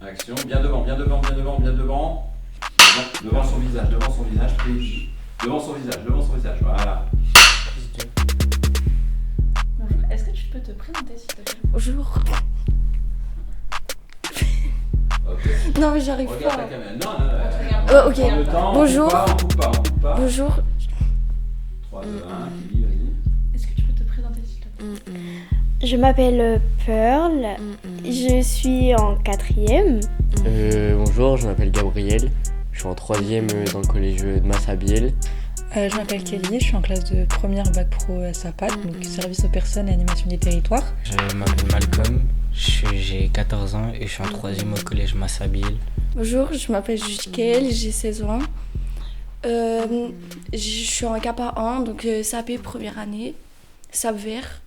Action, bien devant, bien devant, bien devant, bien devant. Devant son visage, please. Devant son visage, voilà. Bonjour, est-ce que tu peux te présenter s'il te plaît? Bonjour. Ok. Non mais j'arrive Regarde pas. la caméra. Non, Ok. prends le temps, Bonjour. On coupe pas. Bonjour. 3, 2, 1, Kelly, vas-y. Est-ce que tu peux te présenter s'il te plaît? Je m'appelle Pearl. Je suis en 4e. Bonjour, je m'appelle Gabriel. Je suis en 3e dans le collège de Massabielle. Je m'appelle Kelly, je suis en classe de première bac pro SAPAT, donc service aux personnes et animation des territoires. Je m'appelle Malcolm, j'ai 14 ans et je suis en 3e au collège Massabielle. Bonjour, je m'appelle Judicaël, j'ai 16 ans. Je suis en CAPA 1, donc SAP première année, SAP vert,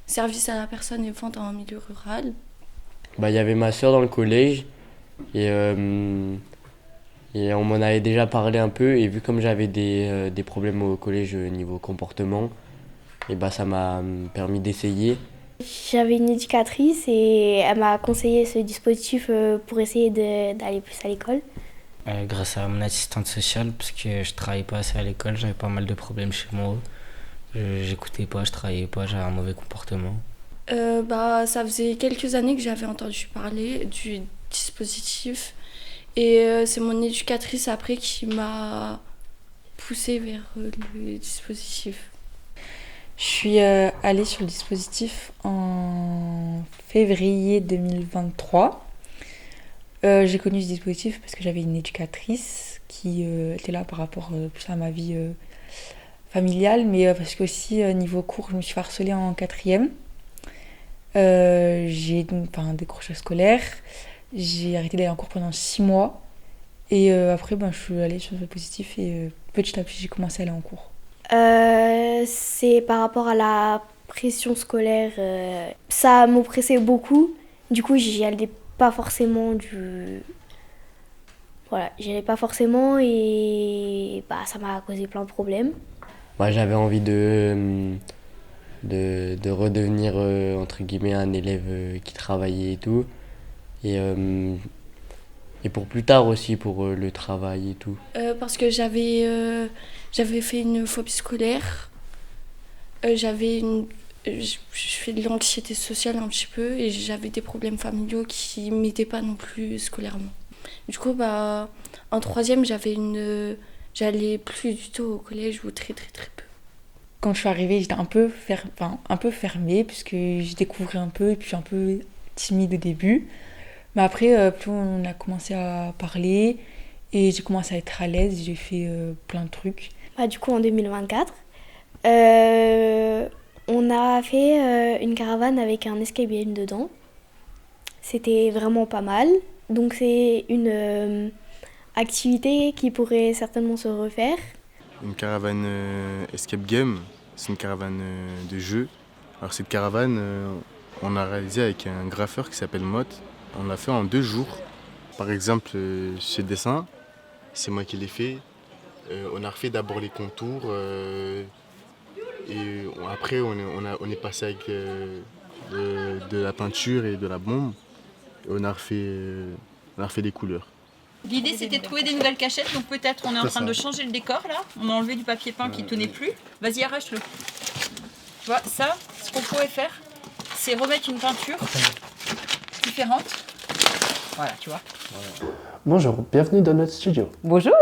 service à la personne et vente en milieu rural. Il y avait ma soeur dans le collège et on m'en avait déjà parlé un peu, et vu comme j'avais des problèmes au collège niveau comportement, et ça m'a permis d'essayer. J'avais une éducatrice et elle m'a conseillé ce dispositif pour essayer d'aller plus à l'école. Grâce à mon assistante sociale, parce que je travaillais pas assez à l'école, j'avais pas mal de problèmes chez moi. J'écoutais pas, je travaillais pas, j'avais un mauvais comportement. Ça faisait quelques années que j'avais entendu parler du dispositif. Et c'est mon éducatrice après qui m'a poussée vers le dispositif. Je suis allée sur le dispositif en février 2023. J'ai connu ce dispositif parce que j'avais une éducatrice qui était là par rapport plus à ma vie familiale, mais parce que aussi niveau cours, je me suis fait harceler en 4e. J'ai un décrochage scolaire. J'ai arrêté d'aller en cours pendant 6 mois. Et après, je suis allée sur le dispositif et petit à petit, j'ai commencé à aller en cours. C'est par rapport à la pression scolaire. Ça m'oppressait beaucoup. Du coup, j'y allais pas forcément j'y allais pas forcément et ça m'a causé plein de problèmes. J'avais envie de redevenir, entre guillemets, un élève qui travaillait et tout. Et pour plus tard aussi, pour le travail et tout. Parce que j'avais fait une phobie scolaire. Je fais de l'anxiété sociale un petit peu et j'avais des problèmes familiaux qui m'aidaient pas non plus scolairement. Du coup, en 3e, j'allais plus du tout au collège ou très très très peu. Quand je suis arrivée, j'étais un peu fermée puisque je découvrais un peu et puis un peu timide au début. Mais après, plus on a commencé à parler et j'ai commencé à être à l'aise, j'ai fait plein de trucs. Du coup, en 2024, on a fait une caravane avec un escape game dedans. C'était vraiment pas mal. Donc c'est une activité qui pourrait certainement se refaire. Une caravane escape game, c'est une caravane de jeu. Alors cette caravane, on a réalisé avec un graffeur qui s'appelle Mott. On l'a fait en 2 jours. Par exemple, ce dessin, c'est moi qui l'ai fait. On a refait d'abord les contours et après on est passé avec de la peinture et de la bombe. Et on a refait des couleurs. L'idée c'était de trouver des nouvelles cachettes, donc peut-être on est en train de changer le décor là. On a enlevé du papier peint qui tenait plus. Vas-y, arrache-le. Tu vois, ça, ce qu'on pourrait faire, c'est remettre une peinture différente. Voilà, tu vois. Bonjour, bienvenue dans notre studio. Bonjour.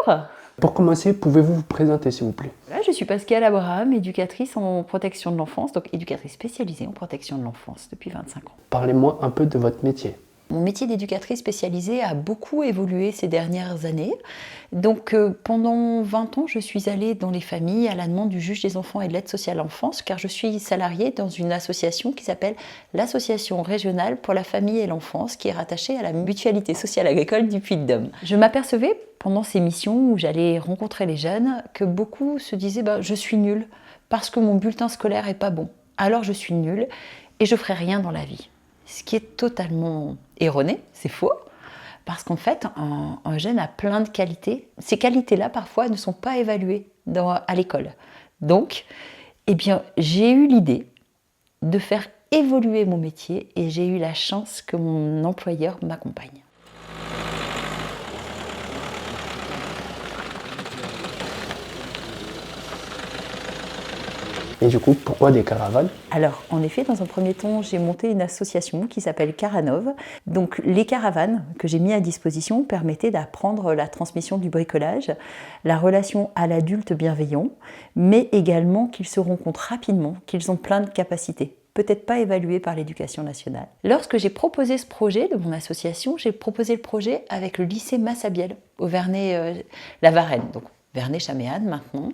Pour commencer, pouvez-vous vous présenter s'il vous plaît? Là, je suis Pascal Abraham, éducatrice en protection de l'enfance, donc éducatrice spécialisée en protection de l'enfance depuis 25 ans. Parlez-moi un peu de votre métier. Mon métier d'éducatrice spécialisée a beaucoup évolué ces dernières années. Donc pendant 20 ans, je suis allée dans les familles à la demande du juge des enfants et de l'aide sociale à l'enfance, car je suis salariée dans une association qui s'appelle l'Association régionale pour la famille et l'enfance, qui est rattachée à la Mutualité sociale agricole du Puy-de-Dôme. Je m'apercevais pendant ces missions où j'allais rencontrer les jeunes que beaucoup se disaient je suis nulle parce que mon bulletin scolaire est pas bon. Alors je suis nulle et je ferai rien dans la vie. Ce qui est totalement erroné, c'est faux, parce qu'en fait, un jeune a plein de qualités. Ces qualités-là, parfois, ne sont pas évaluées à l'école. Donc, j'ai eu l'idée de faire évoluer mon métier et j'ai eu la chance que mon employeur m'accompagne. Et du coup, pourquoi des caravanes? Alors, en effet, dans un premier temps, j'ai monté une association qui s'appelle Caranov. Donc, les caravanes que j'ai mis à disposition permettaient d'apprendre la transmission du bricolage, la relation à l'adulte bienveillant, mais également qu'ils se rencontrent rapidement, qu'ils ont plein de capacités, peut-être pas évaluées par l'éducation nationale. Lorsque j'ai proposé ce projet de mon association, j'ai proposé le projet avec le lycée Massabielle, au Vernet-la-Varenne. Donc, Vernet-Chaméade maintenant.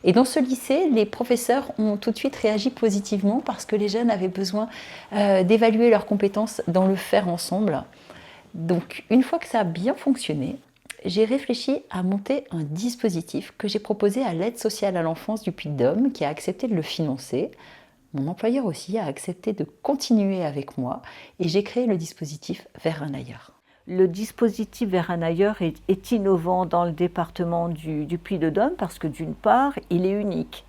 Et dans ce lycée, les professeurs ont tout de suite réagi positivement parce que les jeunes avaient besoin d'évaluer leurs compétences dans le faire ensemble. Donc une fois que ça a bien fonctionné, j'ai réfléchi à monter un dispositif que j'ai proposé à l'aide sociale à l'enfance du Puy-de-Dôme qui a accepté de le financer. Mon employeur aussi a accepté de continuer avec moi et j'ai créé le dispositif Vers un ailleurs. Le dispositif Vers un ailleurs est innovant dans le département du Puy-de-Dôme parce que d'une part, il est unique.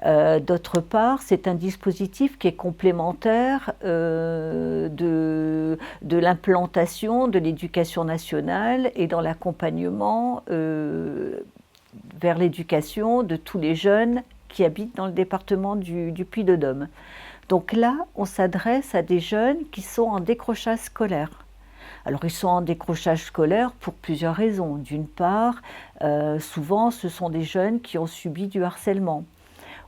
D'autre part, c'est un dispositif qui est complémentaire de l'implantation de l'éducation nationale et dans l'accompagnement vers l'éducation de tous les jeunes qui habitent dans le département du Puy-de-Dôme. Donc là, on s'adresse à des jeunes qui sont en décrochage scolaire. Alors ils sont en décrochage scolaire pour plusieurs raisons. D'une part, souvent ce sont des jeunes qui ont subi du harcèlement.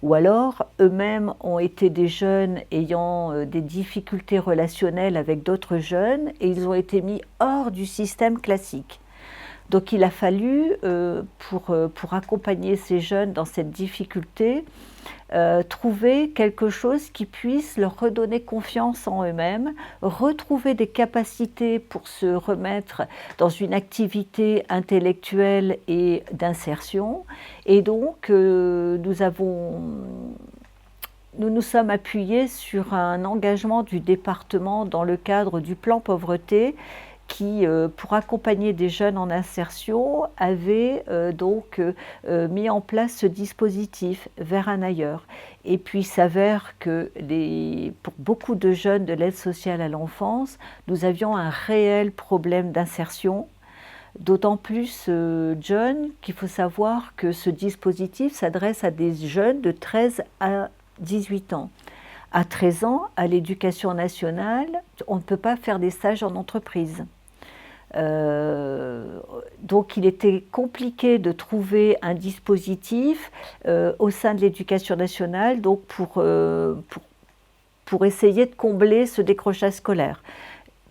Ou alors eux-mêmes ont été des jeunes ayant des difficultés relationnelles avec d'autres jeunes et ils ont été mis hors du système classique. Donc il a fallu, pour accompagner ces jeunes dans cette difficulté, trouver quelque chose qui puisse leur redonner confiance en eux-mêmes, retrouver des capacités pour se remettre dans une activité intellectuelle et d'insertion. Et donc, nous nous sommes appuyés sur un engagement du département dans le cadre du plan pauvreté qui, pour accompagner des jeunes en insertion, avait mis en place ce dispositif Vers un ailleurs. Et puis il s'avère que pour beaucoup de jeunes de l'aide sociale à l'enfance, nous avions un réel problème d'insertion. D'autant plus, John, qu'il faut savoir que ce dispositif s'adresse à des jeunes de 13 à 18 ans. À 13 ans, à l'éducation nationale, on ne peut pas faire des stages en entreprise. Donc il était compliqué de trouver un dispositif au sein de l'éducation nationale donc pour essayer de combler ce décrochage scolaire.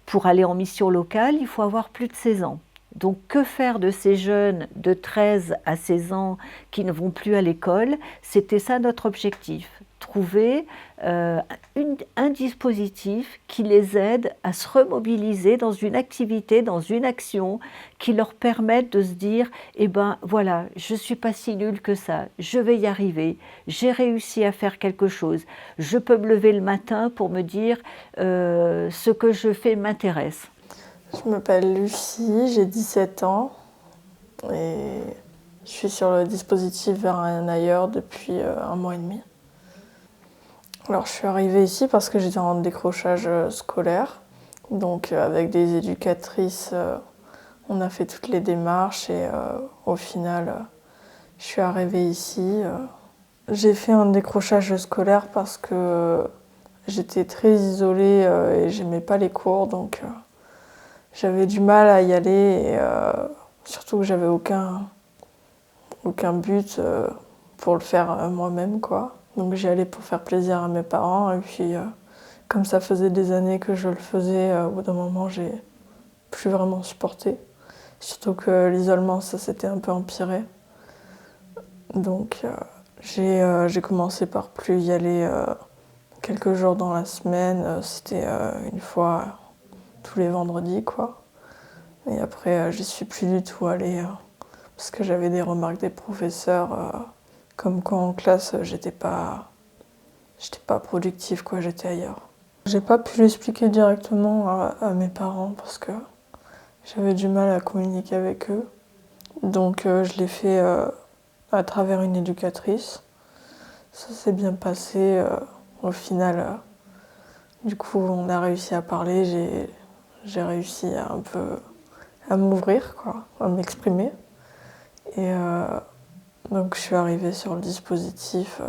Pour aller en mission locale, il faut avoir plus de 16 ans. Donc que faire de ces jeunes de 13 à 16 ans qui ne vont plus à l'école? C'était ça notre objectif. Trouver un dispositif qui les aide à se remobiliser dans une activité, dans une action, qui leur permette de se dire « Eh ben voilà, je ne suis pas si nulle que ça, je vais y arriver, j'ai réussi à faire quelque chose, je peux me lever le matin pour me dire ce que je fais m'intéresse ». Je m'appelle Lucie, j'ai 17 ans et je suis sur le dispositif Vers un ailleurs depuis 1 mois et demi. Alors je suis arrivée ici parce que j'étais en décrochage scolaire. Donc avec des éducatrices, on a fait toutes les démarches et au final, je suis arrivée ici. J'ai fait un décrochage scolaire parce que j'étais très isolée et j'aimais pas les cours, donc j'avais du mal à y aller et surtout que j'avais aucun but pour le faire moi-même, quoi. Donc j'y allais pour faire plaisir à mes parents et puis comme ça faisait des années que je le faisais, au bout d'un moment j'ai plus vraiment supporté. Surtout que l'isolement ça s'était un peu empiré. Donc j'ai commencé par plus y aller quelques jours dans la semaine, c'était une fois tous les vendredis, quoi. Et après j'y suis plus du tout allée parce que j'avais des remarques des professeurs comme quand en classe, j'étais pas productive, quoi, j'étais ailleurs. J'ai pas pu l'expliquer directement à mes parents parce que j'avais du mal à communiquer avec eux. Donc je l'ai fait à travers une éducatrice. Ça s'est bien passé. Au final, Du coup, on a réussi à parler, j'ai réussi un peu à m'ouvrir, quoi, à m'exprimer. Et donc je suis arrivée sur le dispositif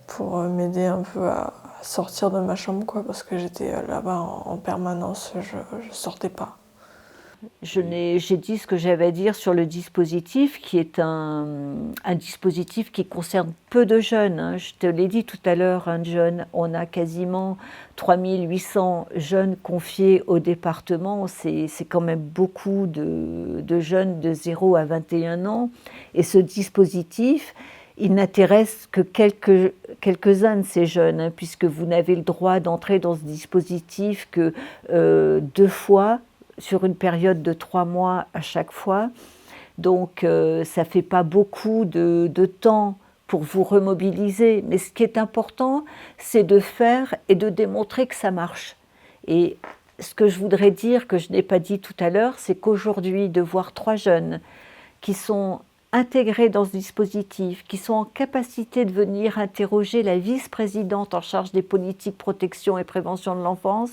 pour m'aider un peu à sortir de ma chambre, quoi, parce que j'étais là-bas en permanence, je sortais pas. J'ai dit ce que j'avais à dire sur le dispositif, qui est un dispositif qui concerne peu de jeunes, hein. Je te l'ai dit tout à l'heure, un jeune, on a quasiment 3800 jeunes confiés au département. C'est quand même beaucoup de jeunes de 0 à 21 ans. Et ce dispositif, il n'intéresse que quelques-uns de ces jeunes, hein, puisque vous n'avez le droit d'entrer dans ce dispositif que 2 fois, sur une période de 3 mois à chaque fois. Donc ça ne fait pas beaucoup de temps pour vous remobiliser. Mais ce qui est important, c'est de faire et de démontrer que ça marche. Et ce que je voudrais dire, que je n'ai pas dit tout à l'heure, c'est qu'aujourd'hui, de voir 3 jeunes qui sont intégrés dans ce dispositif, qui sont en capacité de venir interroger la vice-présidente en charge des politiques protection et prévention de l'enfance,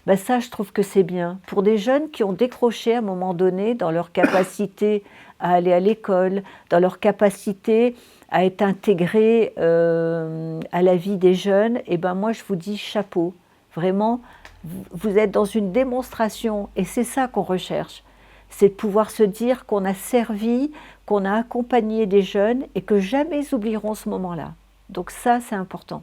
ben ça, je trouve que c'est bien. Pour des jeunes qui ont décroché à un moment donné dans leur capacité à aller à l'école, dans leur capacité à être intégrés à la vie des jeunes, et ben moi, je vous dis chapeau. Vraiment, vous êtes dans une démonstration, et c'est ça qu'on recherche. C'est de pouvoir se dire qu'on a servi, qu'on a accompagné des jeunes et que jamais ils oublieront ce moment-là. Donc ça, c'est important.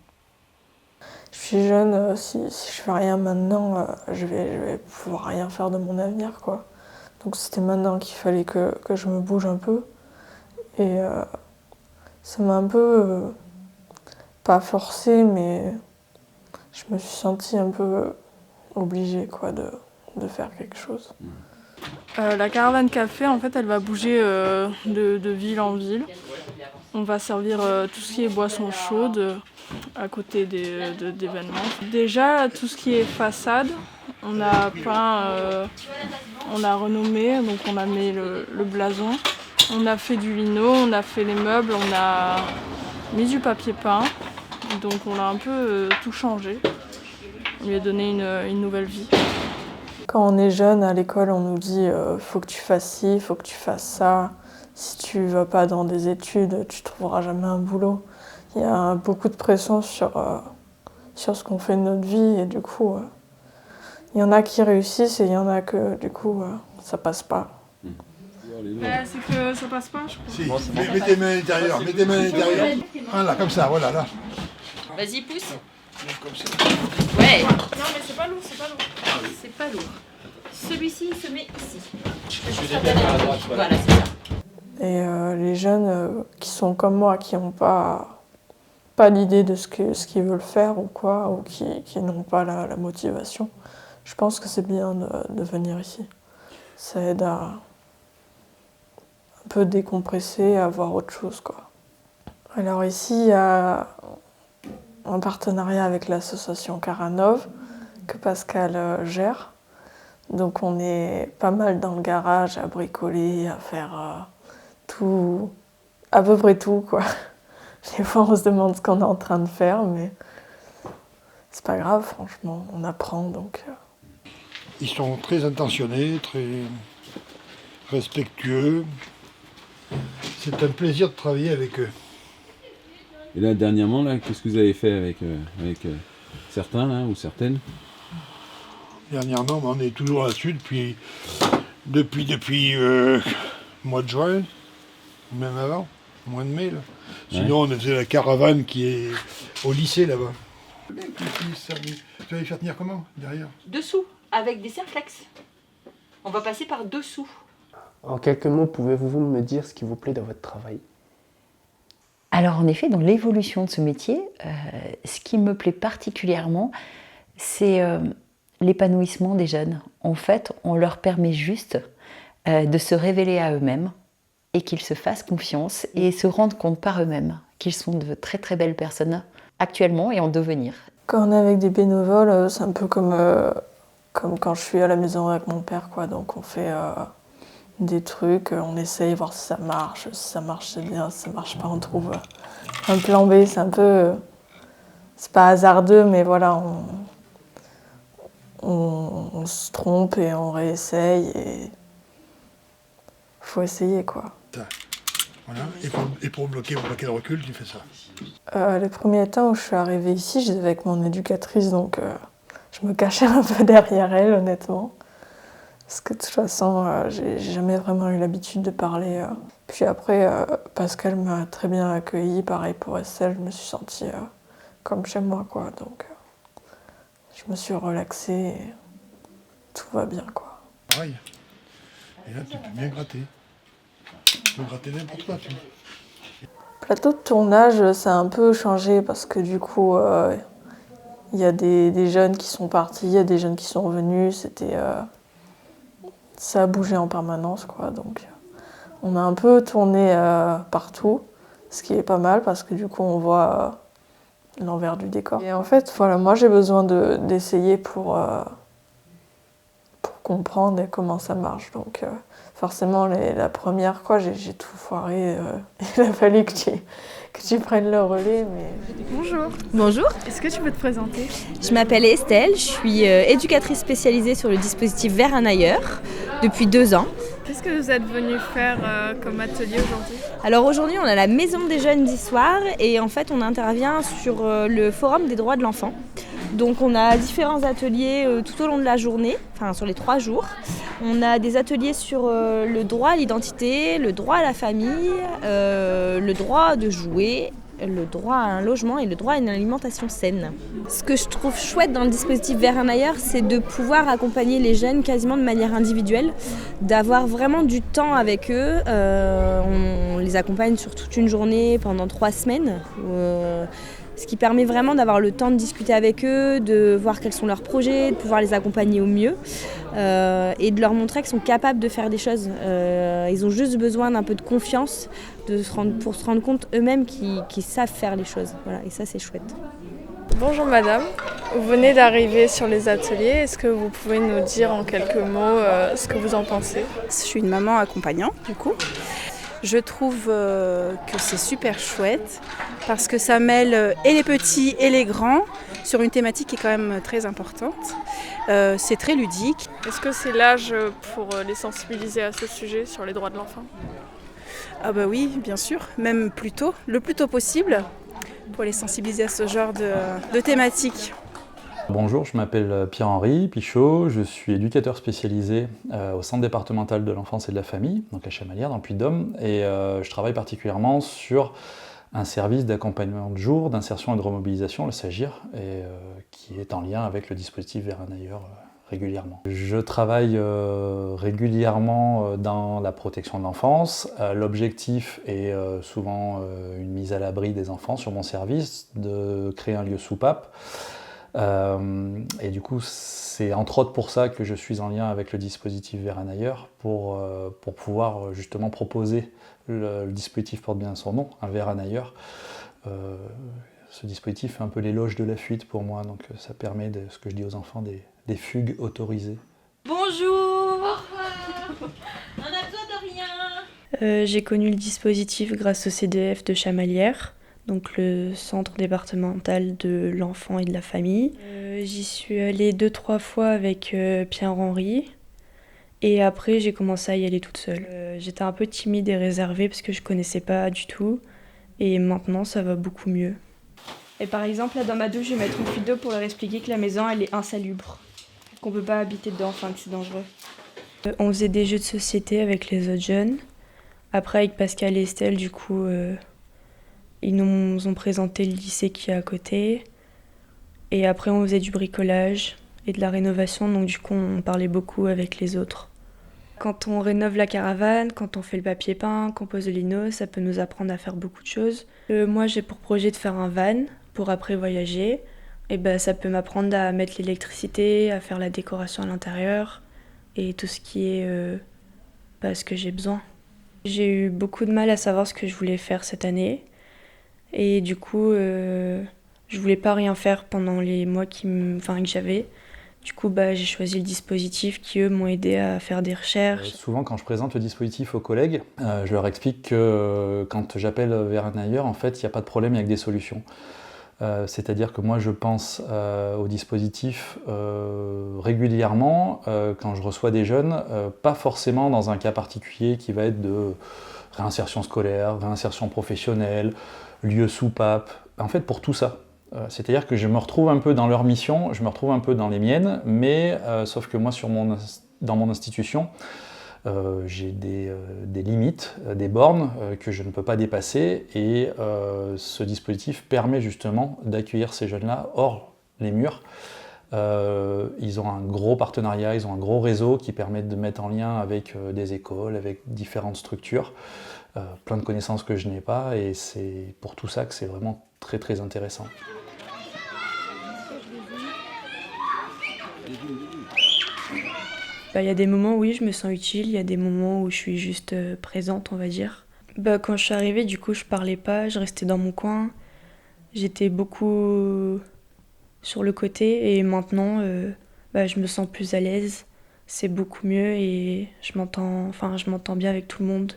Je suis jeune, si je fais rien maintenant, je vais pouvoir rien faire de mon avenir, quoi. Donc c'était maintenant qu'il fallait que je me bouge un peu. Et ça m'a un peu, pas forcée, mais je me suis sentie un peu obligée, quoi, de faire quelque chose. La caravane café, en fait, elle va bouger de ville en ville. On va servir tout ce qui est boissons chaudes à côté d'événements. Déjà, tout ce qui est façade, on a peint, on a renommé, donc on a mis le blason. On a fait du lino, on a fait les meubles, on a mis du papier peint. Donc on a un peu tout changé. On lui a donné une nouvelle vie. Quand on est jeune, à l'école, on nous dit faut que tu fasses ci, faut que tu fasses ça. Si tu vas pas dans des études, tu trouveras jamais un boulot. Il y a beaucoup de pression sur ce qu'on fait de notre vie et du coup, il y en a qui réussissent et il y en a que du coup, ça passe pas. C'est que ça passe pas, je crois. Si, mets tes mains à l'intérieur, mets tes mains à l'intérieur. Voilà, comme ça, voilà, là. Vas-y, pousse. Comme ça. Ouais. Non, mais c'est pas lourd, c'est pas lourd. C'est pas lourd. Celui-ci, il se met ici. Voilà, c'est ça. Et les jeunes qui sont comme moi, qui n'ont pas l'idée de ce qu'ils veulent faire ou quoi, ou qui n'ont pas la motivation, je pense que c'est bien de venir ici. Ça aide à un peu décompresser, à voir autre chose, quoi. Alors ici, il y a un partenariat avec l'association Caranov que Pascal gère. Donc on est pas mal dans le garage à bricoler, à faire tout, à peu près tout, quoi. Des fois on se demande ce qu'on est en train de faire, mais c'est pas grave, franchement, on apprend donc. Ils sont très intentionnés, très respectueux. C'est un plaisir de travailler avec eux. Et là, dernièrement, là, qu'est-ce que vous avez fait avec certains là, ou certaines? Dernièrement, on est toujours là-dessus depuis le mois de juin, même avant, mois de mai. Là. Sinon, on faisait la caravane qui est au lycée là-bas. Tu vas les faire tenir comment, derrière? Dessous, avec des serflex. On va passer par dessous. En quelques mots, pouvez-vous me dire ce qui vous plaît dans votre travail? Alors en effet, dans l'évolution de ce métier, ce qui me plaît particulièrement, c'est l'épanouissement des jeunes. En fait, on leur permet juste de se révéler à eux-mêmes et qu'ils se fassent confiance et se rendent compte par eux-mêmes qu'ils sont de très très belles personnes actuellement et en devenir. Quand on est avec des bénévoles, c'est un peu comme quand je suis à la maison avec mon père, quoi. Donc on fait des trucs, on essaye, voir si ça marche c'est bien, si ça marche pas, on trouve un plan B, c'est un peu... c'est pas hasardeux, mais voilà, on se trompe et on réessaye et faut essayer quoi. Voilà. Et pour bloquer le recul, tu fais ça. Les premiers temps où je suis arrivée ici, j'étais avec mon éducatrice, donc je me cachais un peu derrière elle, honnêtement. Parce que de toute façon, j'ai jamais vraiment eu l'habitude de parler. Puis après, parce qu'elle m'a très bien accueillie, pareil pour Estelle, je me suis sentie comme chez moi, quoi. Donc, je me suis relaxée et tout va bien, quoi. Pareil. Et là, tu peux bien gratter. Tu peux gratter n'importe quoi, tu vois. Plateau de tournage, ça a un peu changé parce que du coup, il y a des jeunes qui sont partis, il y a des jeunes qui sont revenus. Ça a bougé en permanence, quoi. Donc, on a un peu tourné partout, ce qui est pas mal parce que du coup, on voit l'envers du décor. Et en fait, voilà, moi, j'ai besoin d'essayer pour comprendre comment ça marche. Donc, forcément, la première, quoi, j'ai tout foiré. Il a fallu que tu prennes le relais. Mais... Bonjour. Bonjour. Est-ce que tu peux te présenter? Je m'appelle Estelle, je suis éducatrice spécialisée sur le dispositif Vers un ailleurs depuis 2 ans. Qu'est-ce que vous êtes venu faire comme atelier aujourd'hui? Alors aujourd'hui, on a la Maison des Jeunes d'Histoire et en fait, on intervient sur le Forum des droits de l'enfant. Donc on a différents ateliers tout au long de la journée, enfin sur les 3 jours. On a des ateliers sur le droit à l'identité, le droit à la famille, le droit de jouer, le droit à un logement et le droit à une alimentation saine. Ce que je trouve chouette dans le dispositif Vers un ailleurs, c'est de pouvoir accompagner les jeunes quasiment de manière individuelle, d'avoir vraiment du temps avec eux. On les accompagne sur toute une journée pendant 3 semaines. Ce qui permet vraiment d'avoir le temps de discuter avec eux, de voir quels sont leurs projets, de pouvoir les accompagner au mieux et de leur montrer qu'ils sont capables de faire des choses. Ils ont juste besoin d'un peu de confiance pour se rendre compte eux-mêmes qu'ils savent faire les choses. Voilà, et ça, c'est chouette. Bonjour madame, vous venez d'arriver sur les ateliers, est-ce que vous pouvez nous dire en quelques mots ce que vous en pensez? Je suis une maman accompagnante du coup. Je trouve que c'est super chouette parce que ça mêle et les petits et les grands sur une thématique qui est quand même très importante. C'est très ludique. Est-ce que c'est l'âge pour les sensibiliser à ce sujet sur les droits de l'enfant? Ah bah oui, bien sûr, même plus tôt, le plus tôt possible pour les sensibiliser à ce genre de thématique. Bonjour, je m'appelle Pierre-Henri Pichot, je suis éducateur spécialisé au Centre départemental de l'enfance et de la famille, donc à Chamalières, dans le Puy-de-Dôme, et je travaille particulièrement sur un service d'accompagnement de jour, d'insertion et de remobilisation, le SAGIR, et qui est en lien avec le dispositif Vers un ailleurs régulièrement. Je travaille régulièrement dans la protection de l'enfance. L'objectif est souvent une mise à l'abri des enfants sur mon service, de créer un lieu soupape. Et du coup, c'est entre autres pour ça que je suis en lien avec le dispositif Vers un ailleurs, pour pouvoir justement proposer, le dispositif porte bien son nom, un Vers un ailleurs. Ce dispositif fait un peu l'éloge de la fuite pour moi, donc ça permet, ce que je dis aux enfants, des fugues autorisées. Bonjour. On a besoin de rien. J'ai connu le dispositif grâce au CDF de Chamalières, donc le centre départemental de l'enfant et de la famille. J'y suis allée 2-3 fois avec Pierre-Henri et après j'ai commencé à y aller toute seule. J'étais un peu timide et réservée parce que je connaissais pas du tout et maintenant ça va beaucoup mieux. Et par exemple là dans ma douche je vais mettre une fuite d'eau pour leur expliquer que la maison elle est insalubre, qu'on peut pas habiter dedans, enfin que c'est dangereux. On faisait des jeux de société avec les autres jeunes. Après avec Pascal et Estelle du coup ils nous ont présenté le lycée qui est à côté. Et après, on faisait du bricolage et de la rénovation. Donc du coup, on parlait beaucoup avec les autres. Quand on rénove la caravane, quand on fait le papier peint, qu'on pose le lino, ça peut nous apprendre à faire beaucoup de choses. Moi, j'ai pour projet de faire un van pour après voyager. Et ben, ça peut m'apprendre à mettre l'électricité, à faire la décoration à l'intérieur et tout ce qui est ce que j'ai besoin. J'ai eu beaucoup de mal à savoir ce que je voulais faire cette année. Et du coup, je voulais pas rien faire pendant les mois que j'avais. Du coup, j'ai choisi le dispositif qui, eux, m'ont aidé à faire des recherches. Souvent, quand je présente le dispositif aux collègues, je leur explique que quand j'appelle Vers un ailleurs, en fait, il n'y a pas de problème, il n'y a que des solutions. C'est-à-dire que moi je pense au dispositif régulièrement quand je reçois des jeunes, pas forcément dans un cas particulier qui va être de réinsertion scolaire, réinsertion professionnelle, lieu soupape, en fait pour tout ça. C'est-à-dire que je me retrouve un peu dans leur mission, je me retrouve un peu dans les miennes, mais sauf que moi dans mon institution, j'ai des limites, des bornes que je ne peux pas dépasser et ce dispositif permet justement d'accueillir ces jeunes-là hors les murs. Ils ont un gros partenariat, ils ont un gros réseau qui permet de mettre en lien avec des écoles, avec différentes structures, plein de connaissances que je n'ai pas et c'est pour tout ça que c'est vraiment très très intéressant. Il y a des moments où oui, je me sens utile, il y a des moments où je suis juste présente, on va dire. Quand je suis arrivée, du coup, je parlais pas, je restais dans mon coin. J'étais beaucoup sur le côté et maintenant, je me sens plus à l'aise. C'est beaucoup mieux et je m'entends bien avec tout le monde.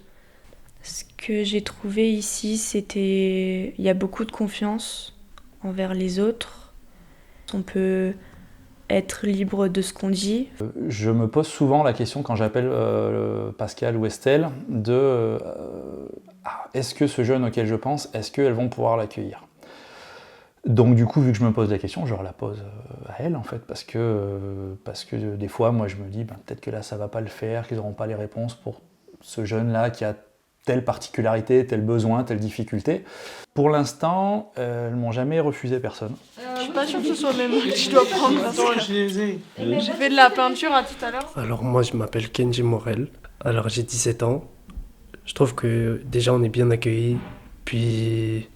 Ce que j'ai trouvé ici, il y a beaucoup de confiance envers les autres. On peut être libre de ce qu'on dit. Je me pose souvent la question quand j'appelle Pascal ou Estelle de est-ce que ce jeune auquel je pense, est-ce qu'elles vont pouvoir l'accueillir ? Donc du coup, vu que je me pose la question, je leur la pose à elles en fait, parce que des fois, moi je me dis peut-être que là ça va pas le faire, qu'ils n'auront pas les réponses pour ce jeune-là qui a telle particularité, tel besoin, telle difficulté. Pour l'instant, elles m'ont jamais refusé personne. Je suis pas sûre que ce soit le même que je dois prendre. Je les ai. J'ai fait de la peinture à tout à l'heure. Alors moi je m'appelle Kenji Morel, alors j'ai 17 ans. Je trouve que déjà on est bien accueillis, puis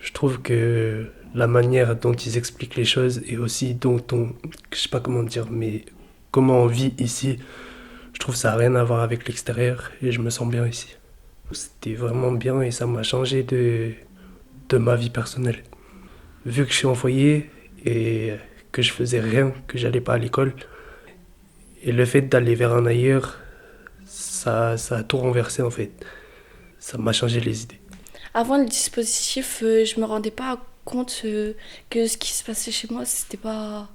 je trouve que la manière dont ils expliquent les choses et aussi je sais pas comment dire, mais comment on vit ici, je trouve que ça n'a rien à voir avec l'extérieur et je me sens bien ici. C'était vraiment bien et ça m'a changé de ma vie personnelle. Vu que je suis en foyer et que je faisais rien, que j'allais pas à l'école, et le fait d'aller vers un ailleurs, ça a tout renversé en fait. Ça m'a changé les idées. Avant le dispositif, je me rendais pas compte que ce qui se passait chez moi, c'était pas...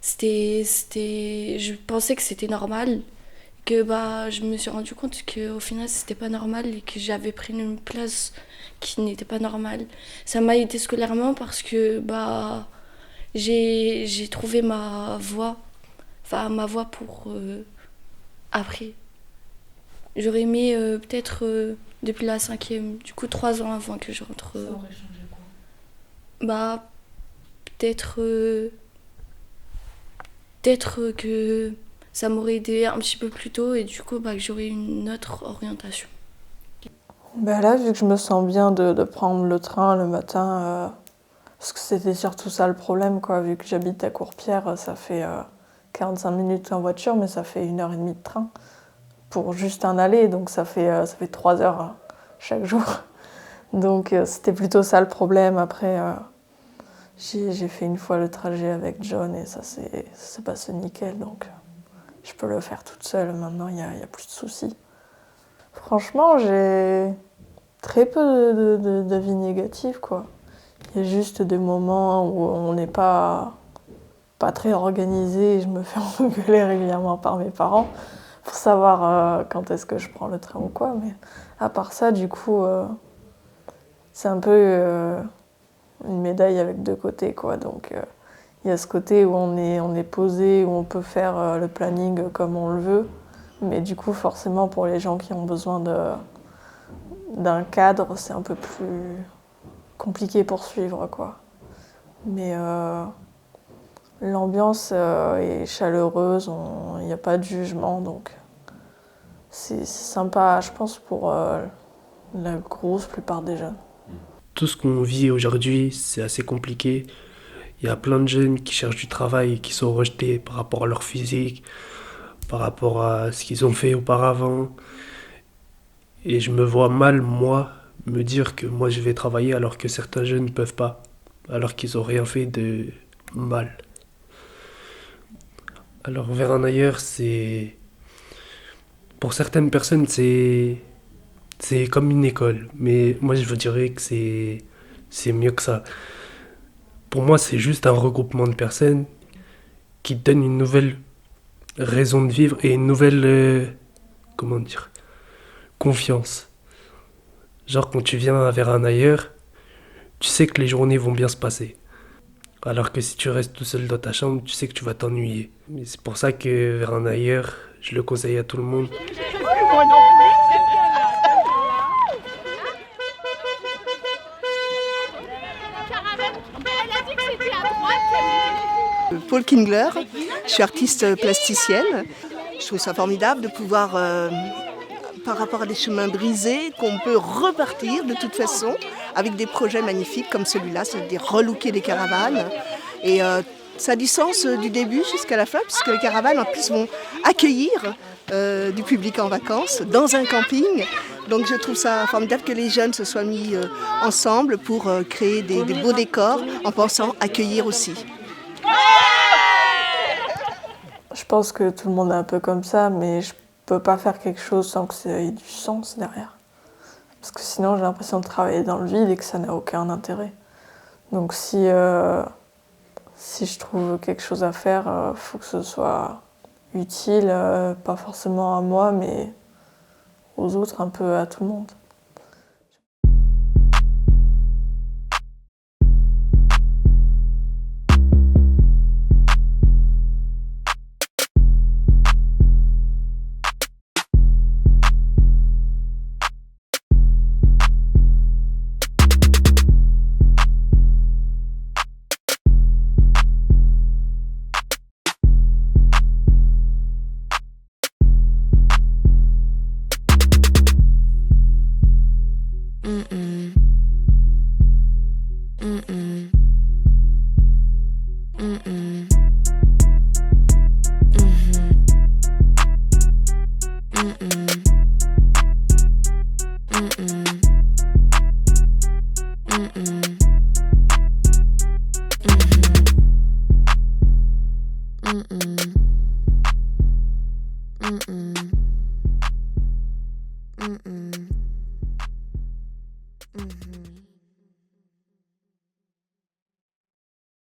Je pensais que c'était normal. Que je me suis rendu compte qu'au final c'était pas normal et que j'avais pris une place qui n'était pas normale. Ça m'a aidé scolairement parce que j'ai trouvé ma voie pour après. J'aurais aimé peut-être depuis la 5e, du coup 3 ans avant que je rentre. Ça aurait changé quoi ? Peut-être que ça m'aurait aidé un petit peu plus tôt et du coup que j'aurais une autre orientation. Là, vu que je me sens bien de prendre le train le matin, parce que c'était surtout ça le problème, quoi. Vu que j'habite à Courpierre, ça fait 45 minutes en voiture, mais ça fait 1h30 de train pour juste un aller, donc ça fait 3 heures chaque jour. Donc c'était plutôt ça le problème. Après, j'ai fait une fois le trajet avec John et ça s'est passé nickel, donc je peux le faire toute seule. Maintenant, il n'y a plus de soucis. Franchement, j'ai très peu d'avis négatifs, quoi. Il y a juste des moments où on n'est pas très organisé et je me fais engueuler régulièrement par mes parents pour savoir quand est-ce que je prends le train ou quoi. Mais à part ça, du coup, c'est un peu une médaille avec 2 côtés, quoi. Donc, il y a ce côté où on est posé, où on peut faire le planning comme on le veut. Mais du coup, forcément, pour les gens qui ont besoin d'un cadre, c'est un peu plus compliqué pour suivre, quoi. Mais l'ambiance est chaleureuse, il n'y a pas de jugement, donc c'est sympa, je pense, pour la grosse plupart des jeunes. Tout ce qu'on vit aujourd'hui, c'est assez compliqué. Il y a plein de jeunes qui cherchent du travail et qui sont rejetés par rapport à leur physique, par rapport à ce qu'ils ont fait auparavant. Et je me vois mal, moi, me dire que moi je vais travailler alors que certains jeunes ne peuvent pas, alors qu'ils n'ont rien fait de mal. Alors vers un ailleurs, c'est... Pour certaines personnes, c'est comme une école. Mais moi je vous dirais que c'est mieux que ça. Pour moi, c'est juste un regroupement de personnes qui te donnent une nouvelle raison de vivre et une nouvelle, confiance. Genre, quand tu viens vers un ailleurs, tu sais que les journées vont bien se passer. Alors que si tu restes tout seul dans ta chambre, tu sais que tu vas t'ennuyer. Mais c'est pour ça que vers un ailleurs, je le conseille à tout le monde. Paul Kingler, je suis artiste plasticienne. Je trouve ça formidable de pouvoir, par rapport à des chemins brisés, qu'on peut repartir de toute façon avec des projets magnifiques comme celui-là, c'est-à-dire relooker des caravanes. Et ça a du sens du début jusqu'à la fin, puisque les caravanes en plus vont accueillir du public en vacances dans un camping. Donc je trouve ça formidable que les jeunes se soient mis ensemble pour créer des beaux décors en pensant accueillir aussi. Je pense que tout le monde est un peu comme ça, mais je peux pas faire quelque chose sans que ça ait du sens derrière. Parce que sinon j'ai l'impression de travailler dans le vide et que ça n'a aucun intérêt. Donc si je trouve quelque chose à faire, faut que ce soit utile, pas forcément à moi, mais aux autres, un peu à tout le monde. Mm-mm.